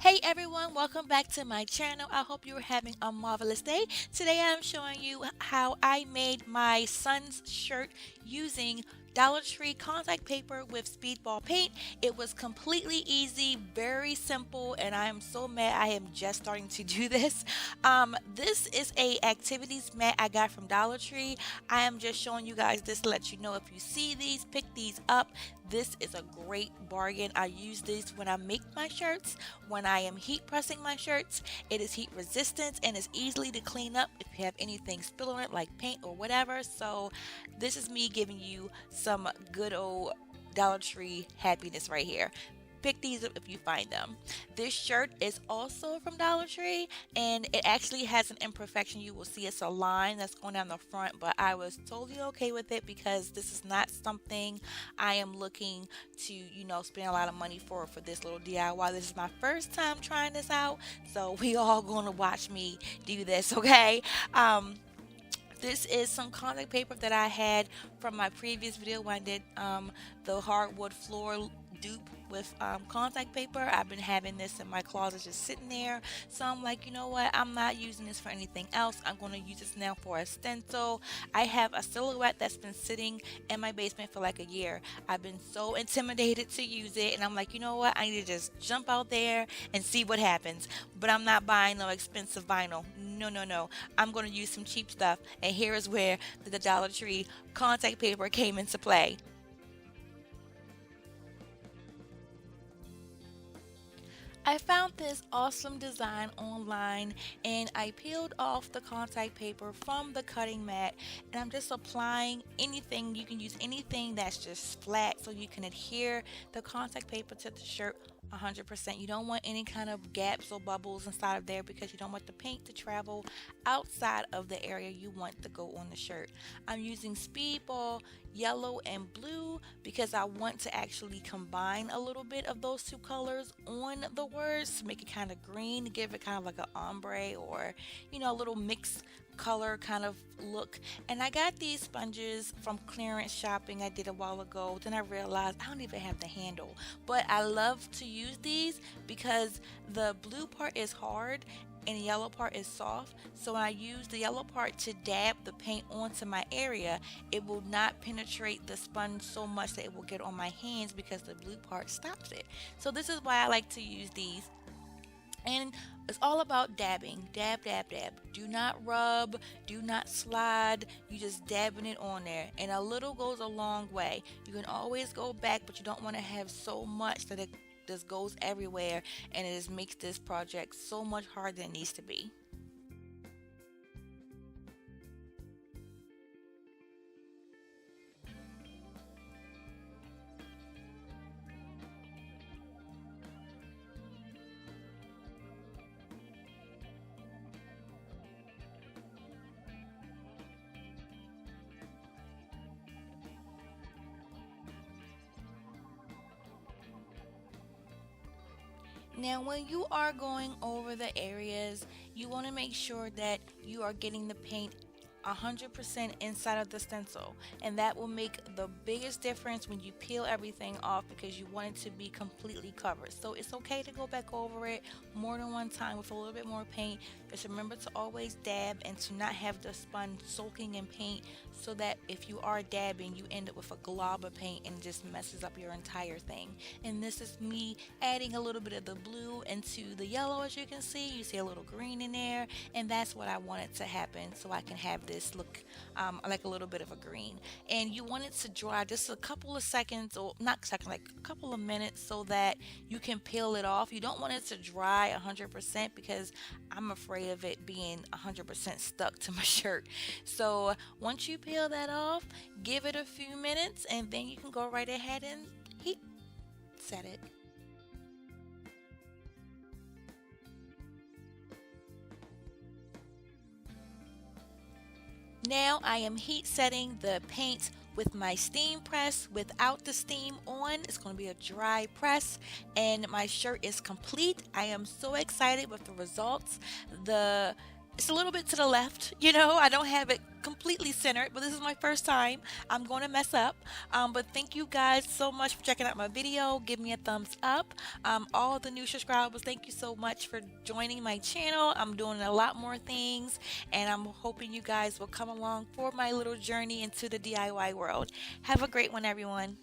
Hey everyone, welcome back to my channel. I hope you're having a marvelous day. Today I'm showing you how I made my son's shirt using Dollar Tree contact paper with speedball paint. It was completely easy, very simple, and I am so mad I am just starting to do this. This is a activities mat I got from Dollar Tree. I am just showing you guys this to let you know if you see these, pick these up. This is a great bargain. I use these when I make my shirts, when I am heat pressing my shirts. It is heat resistant and is easily to clean up if you have anything spill on it like paint or whatever. So this is me giving you some good old Dollar Tree happiness right here. Pick these up if you find them. This shirt is also from Dollar Tree and it actually has an imperfection. You will see it's a line that's going down the front, but I was totally okay with it because this is not something I am looking to, spend a lot of money for this little DIY. This is my first time trying this out, so we all going to watch me do this, okay? This is some contact paper that I had from my previous video when I did the hardwood floor dupe with contact paper. I've been having this in my closet just sitting there. So I'm like, you know what? I'm not using this for anything else. I'm going to use this now for a stencil. I have a silhouette that's been sitting in my basement for like a year. I've been so intimidated to use it. And I'm like, you know what? I need to just jump out there and see what happens. But I'm not buying no expensive vinyl. No, no, no. I'm going to use some cheap stuff. And here is where the Dollar Tree contact paper came into play. I found this awesome design online and I peeled off the contact paper from the cutting mat, and I'm just applying anything. You can use anything that's just flat so you can adhere the contact paper to the shirt 100%. You don't want any kind of gaps or bubbles inside of there because you don't want the paint to travel outside of the area you want to go on the shirt. I'm using speedball yellow and blue because I want to actually combine a little bit of those two colors on the words to make it kind of green, to give it kind of like an ombre or a little mixed color kind of look. And I got these sponges from clearance shopping I did a while ago. Then I realized I don't even have the handle, but I love to use these because the blue part is hard and the yellow part is soft. So when I use the yellow part to dab the paint onto my area, it will not penetrate the sponge so much that it will get on my hands because the blue part stops it. So this is why I like to use these. And it's all about dabbing. Dab, dab, dab. Do not rub, do not slide. You just dabbing it on there. And a little goes a long way. You can always go back, but you don't want to have so much that it just goes everywhere and it just makes this project so much harder than it needs to be. Now, when you are going over the areas, you want to make sure that you are getting the paint 100% inside of the stencil, and that will make the biggest difference when you peel everything off because you want it to be completely covered. So it's okay to go back over it more than one time with a little bit more paint. Just remember to always dab and to not have the sponge soaking in paint so that if you are dabbing you end up with a glob of paint and it just messes up your entire thing. And this is me adding a little bit of the blue into the yellow. As you can see, you see a little green in there, and that's what I wanted to happen so I can have this look like a little bit of a green. And you want it to dry just a couple of seconds, or not seconds, like a couple of minutes, so that you can peel it off. You don't want it to dry 100% because I'm afraid of it being 100% stuck to my shirt. So once you peel that off, give it a few minutes and then you can go right ahead and heat set it. Now I am heat setting the paint with my steam press without the steam on. It's going to be a dry press and my shirt is complete. I am so excited with the results. The It's a little bit to the left, you know. I don't have it completely centered, but this is my first time. I'm going to mess up. But thank you guys so much for checking out my video. Give me a thumbs up. All the new subscribers, thank you so much for joining my channel. I'm doing a lot more things, and I'm hoping you guys will come along for my little journey into the DIY world. Have a great one, everyone.